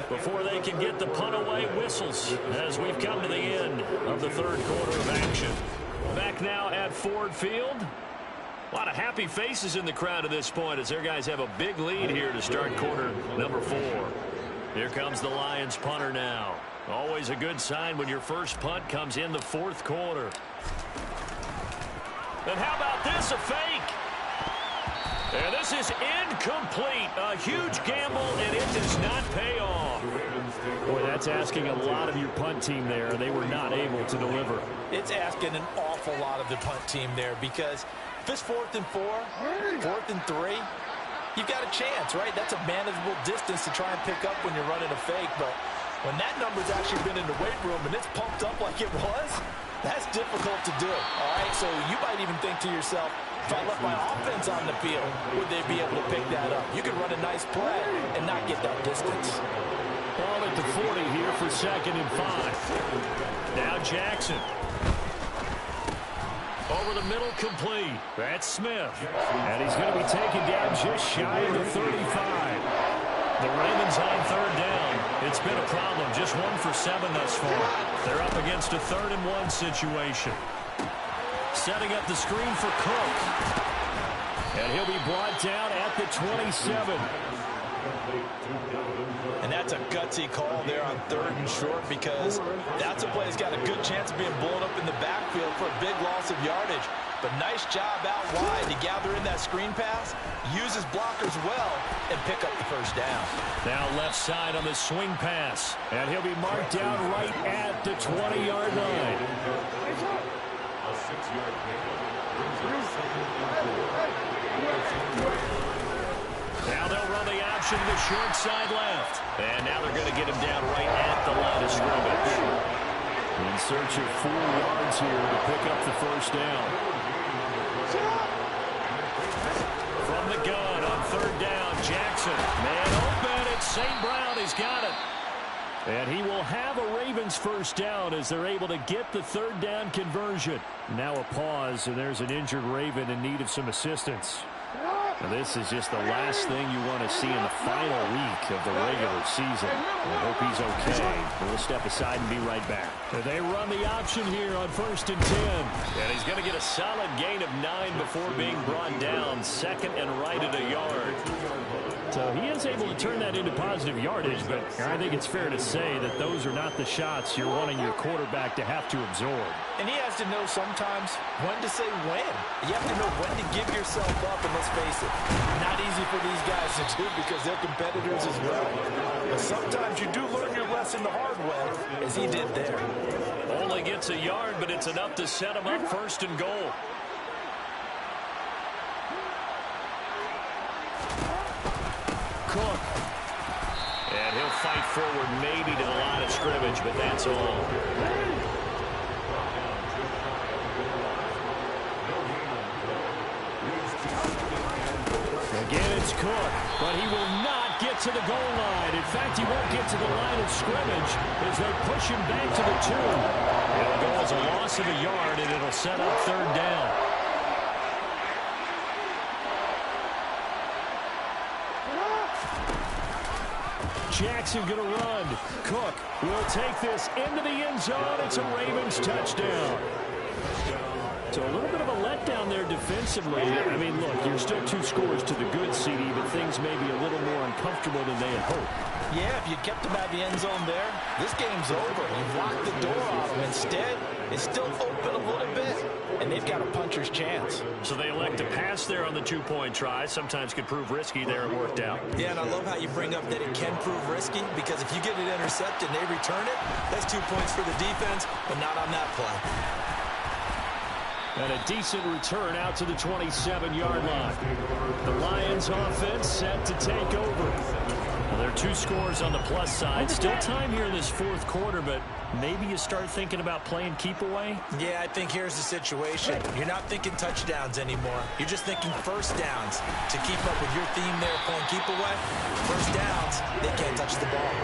Before they can get the punt away, whistles as we've come to the end of the 3rd quarter of action. Back now at Ford Field. A lot of happy faces in the crowd at this point as their guys have a big lead here to start quarter number 4. Here comes the Lions punter now. Always a good sign when your first punt comes in the 4th quarter. And how about this, a fake? And this is incomplete. A huge gamble, and it does not pay off. Boy, that's asking a lot of your punt team there. They were not able to deliver. It's asking an awful lot of the punt team there because if it's 4th and 4, 4th and 3, you've got a chance, right? That's a manageable distance to try and pick up when you're running a fake, but when that number's actually been in the weight room and it's pumped up like it was, that's difficult to do, all right? So you might even think to yourself, if I left my offense on the field, would they be able to pick that up? You could run a nice play and not get that distance. Ball at the 40 here for 2nd and 5. Now Jackson. Over the middle, complete. That's Smith. And he's going to be taken down just shy of the 35. The Ravens on 3rd down. It's been a problem. Just 1 for 7 thus far. They're up against a 3rd and 1 situation. Setting up the screen for Cook. And he'll be brought down at the 27. And that's a gutsy call there on 3rd and short because that's a play that's got a good chance of being blown up in the backfield for a big loss of yardage. But nice job out wide to gather in that screen pass, use his blockers well, and pick up the first down. Now left side on the swing pass. And he'll be marked down right at the 20-yard line. Now they'll run the option to the short side left. And now they're going to get him down right at the line of scrimmage. In search of 4 yards here to pick up the first down. From the gun on 3rd down, Jackson. Man open, it's St. Brown. He's got it. And he will have a Ravens first down as they're able to get the 3rd down conversion. Now a pause, and there's an injured Raven in need of some assistance. Now this is just the last thing you want to see in the final week of the regular season. I hope he's okay. We'll step aside and be right back. They run the option here on 1st and 10. And he's going to get a solid gain of 9 before being brought down. 2nd and right at a yard. So he is able to turn that into positive yardage, but I think it's fair to say that those are not the shots you're wanting your quarterback to have to absorb. And he has to know sometimes when to say when. You have to know when to give yourself up, and let's face it, aggressive. Not easy for these guys to do because they're competitors as well. But sometimes you do learn your lesson the hard way, as he did there. Only gets a yard, but it's enough to set him up 1st and goal. Cook. And he'll fight forward maybe to the line of scrimmage, but that's all. Again, it's Cook, but he will not get to the goal line. In fact, he won't get to the line of scrimmage as they push him back to the 2. It'll go as a loss of a yard, and it'll set up 3rd down. Jackson going to run. Cook will take this into the end zone. It's a Ravens touchdown. So a little bit of a letdown there defensively. I mean, look, you're still 2 scores to the good, CD, but things may be a little more uncomfortable than they had hoped. Yeah, if you kept them out of the end zone there, this game's over. You've locked the door on them. Instead, it's still open a little bit, and they've got a puncher's chance. So they elect to pass there on the 2-point try. Sometimes could prove risky there. It worked out. Yeah, and I love how you bring up that it can prove risky, because if you get it intercepted and they return it, that's 2 points for the defense, but not on that play. And a decent return out to the 27-yard line. The Lions offense set to take over. Well, there are 2 scores on the plus side. Still time here in this 4th quarter, but maybe you start thinking about playing keep away? Yeah, I think here's the situation. You're not thinking touchdowns anymore. You're just thinking first downs. To keep up with your theme there, playing keep away, first downs, they can't touch the ball.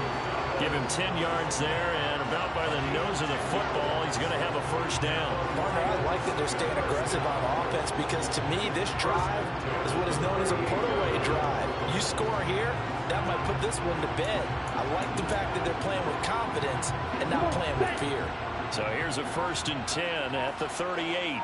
Give him 10 yards there, and about by the nose of the football, he's going to have a 1st down. Partner, I like that they're staying aggressive on offense because, to me, this drive is what is known as a put-away drive. You score here, that might put this one to bed. I like the fact that they're playing with confidence and not playing with fear. So here's a 1st and 10 at the 38.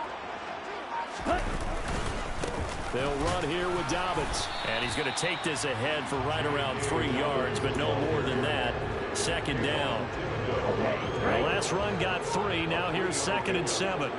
They'll run here with Dobbins. And he's going to take this ahead for right around 3 yards, but no more than that. 2nd down. The last run got 3. Now here's 2nd and 7.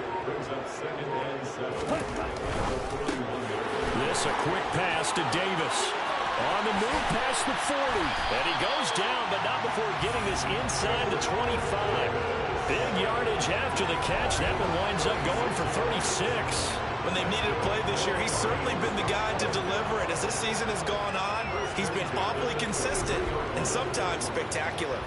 This a quick pass to Davis. On the move past the 40. And he goes down, but not before getting this inside the 25. Big yardage after the catch. That one winds up going for 36. When they've needed a play this year, he's certainly been the guy to deliver it. As this season has gone on, he's been awfully consistent and sometimes spectacular.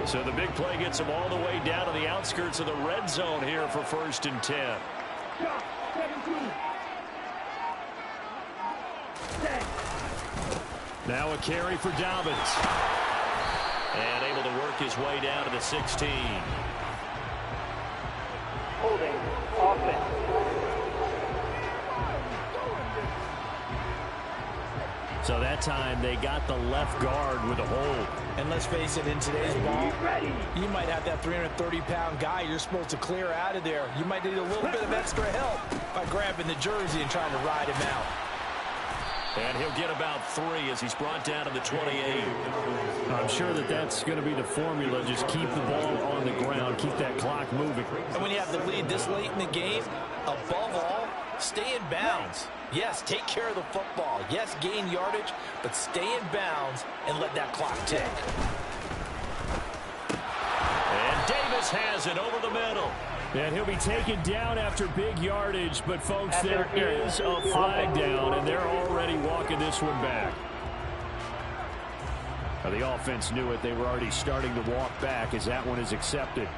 So the big play gets him all the way down to the outskirts of the red zone here for 1st and 10. Now a carry for Dobbins. And able to work his way down to the 16. Holding offense. So that time they got the left guard with a hold. And let's face it, in today's ball, you might have that 330-pound guy you're supposed to clear out of there. You might need a little bit of extra help by grabbing the jersey and trying to ride him out. And he'll get about 3 as he's brought down to the 28. I'm sure that that's going to be the formula. Just keep the ball on the ground. Keep that clock moving. And when you have the lead this late in the game, above all, stay in bounds. Yes, take care of the football. Yes, gain yardage, but stay in bounds and let that clock tick. And Davis has it over the middle. And he'll be taken down after big yardage. But, folks, there is a flag down, and they're already walking this one back. Now, the offense knew it. They were already starting to walk back as that one is accepted.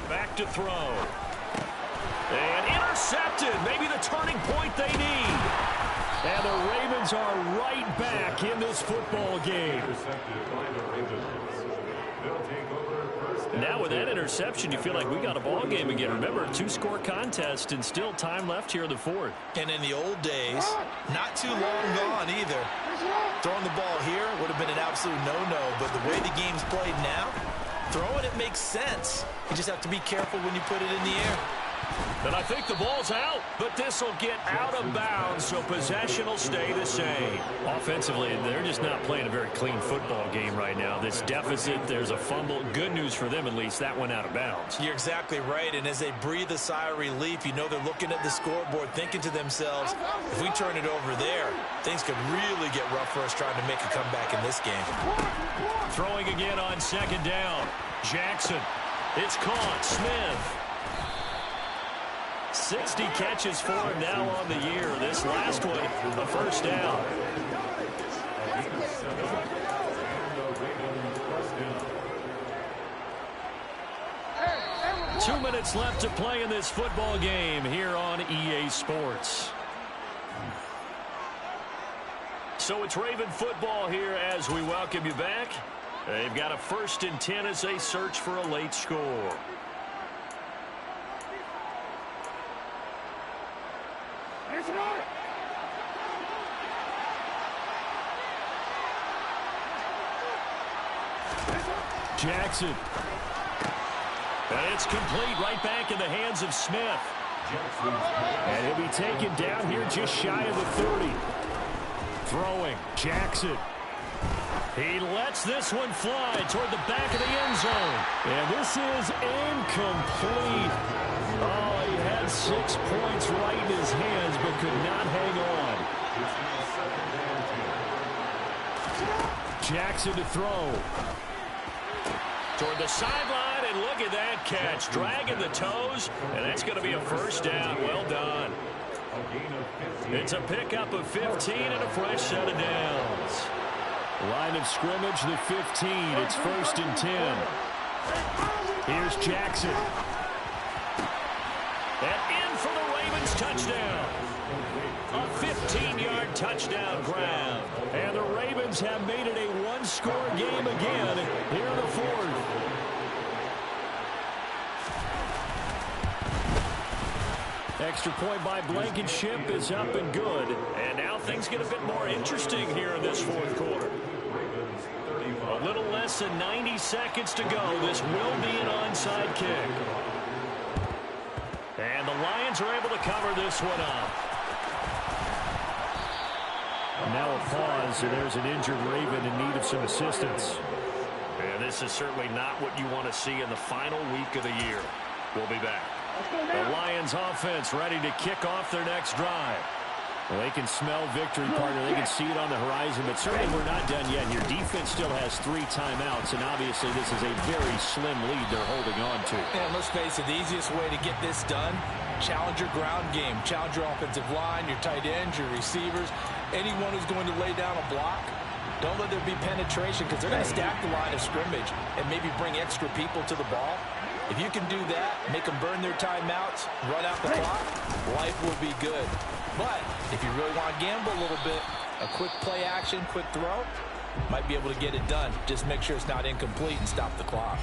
Back to throw. And intercepted. Maybe the turning point they need. And the Ravens are right back in this football game. Now with that interception, you feel like we got a ball game again. Remember, a 2-score contest and still time left here in the fourth. And in the old days, not too long gone either, throwing the ball here would have been an absolute no-no. But the way the game's played now, throwing it makes sense. You just have to be careful when you put it in the air. And I think the ball's out, but this will get out of bounds, so possession will stay the same. Offensively, they're just not playing a very clean football game right now. This deficit, there's a fumble. Good news for them, at least. That went out of bounds. You're exactly right, and as they breathe a sigh of relief, you know they're looking at the scoreboard, thinking to themselves, if we turn it over there, things could really get rough for us trying to make a comeback in this game. Throwing again on second down. Jackson. It's caught. Smith. 60 catches for him now on the year. This last one, a first down. Two minutes left to play in this football game here on EA Sports. So it's Raven football here as we welcome you back. They've got a 1st and 10 as they search for a late score. Jackson. And it's complete right back in the hands of Smith. And he'll be taken down here just shy of the 30. Throwing. Jackson. He lets this one fly toward the back of the end zone. And this is incomplete. Oh, he had 6 points right in his hands, but could not hang on. Jackson to throw. Toward the sideline, and look at that catch. Dragging the toes, and that's going to be a first down. Well done. It's a pickup of 15 and a fresh set of downs. Line of scrimmage, the 15. It's 1st and 10. Here's Jackson. And in for the Ravens touchdown. A 15-yard touchdown grab. And the Ravens have made it a 1-score game again here in the fourth. Extra point by Blankenship is up and good. And now things get a bit more interesting here in this fourth quarter. A little less than 90 seconds to go. This will be an onside kick. And the Lions are able to cover this one up. Now a pause, and there's an injured Raven in need of some assistance. And this is certainly not what you want to see in the final week of the year. We'll be back. The Lions offense ready to kick off their next drive. Well, they can smell victory, partner. They can see it on the horizon, but certainly we're not done yet. Your defense still has 3 timeouts, and obviously this is a very slim lead they're holding on to. And let's face it, the easiest way to get this done, challenge your ground game. Challenge your offensive line, your tight ends, your receivers, anyone who's going to lay down a block. Don't let there be penetration because they're going to stack the line of scrimmage and maybe bring extra people to the ball. If you can do that, make them burn their timeouts, run out the clock, life will be good. But if you really want to gamble a little bit, a quick play action, quick throw, might be able to get it done. Just make sure it's not incomplete and stop the clock.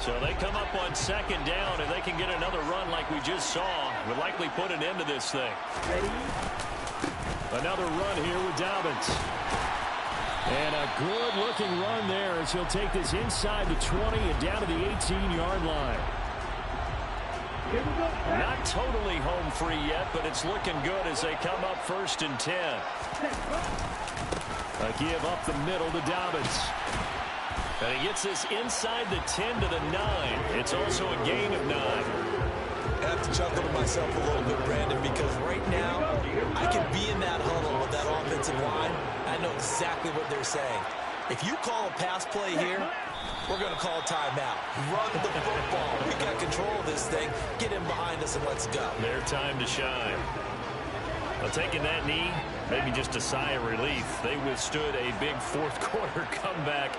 So they come up on second down, and they can get another run like we just saw. Would likely put an end to this thing. Another run here with Dobbins. And a good-looking run there as he'll take this inside the 20 and down to the 18-yard line. Not totally home free yet, but it's looking good as they come up 1st and 10. A give up the middle to Dobbins. And he gets this inside the 10 to the 9. It's also a gain of 9. I have to chuckle to myself a little bit, Brandon, because right now I can be in that huddle with that offensive line. I know exactly what they're saying. If you call a pass play here, we're going to call a timeout. Run the football. We got control of this thing. Get in behind us and let's go. Their time to shine. Well, taking that knee, maybe just a sigh of relief. They withstood a big fourth quarter comeback.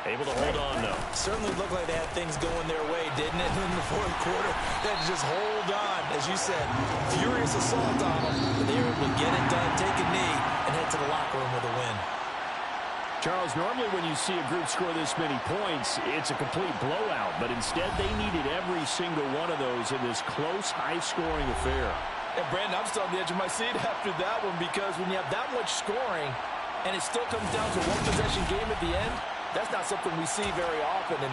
Able to hold on, though. Certainly looked like they had things going their way, didn't it? In the fourth quarter, they had to just hold on as you said, furious assault on them, but they were able to get it done, take a knee, and head to the locker room with a win. Charles, normally when you see a group score this many points, it's a complete blowout, but instead they needed every single one of those in this close, high-scoring affair. And Brandon, I'm still on the edge of my seat after that one, because when you have that much scoring and it still comes down to one possession game at the end, that's not something we see very often. And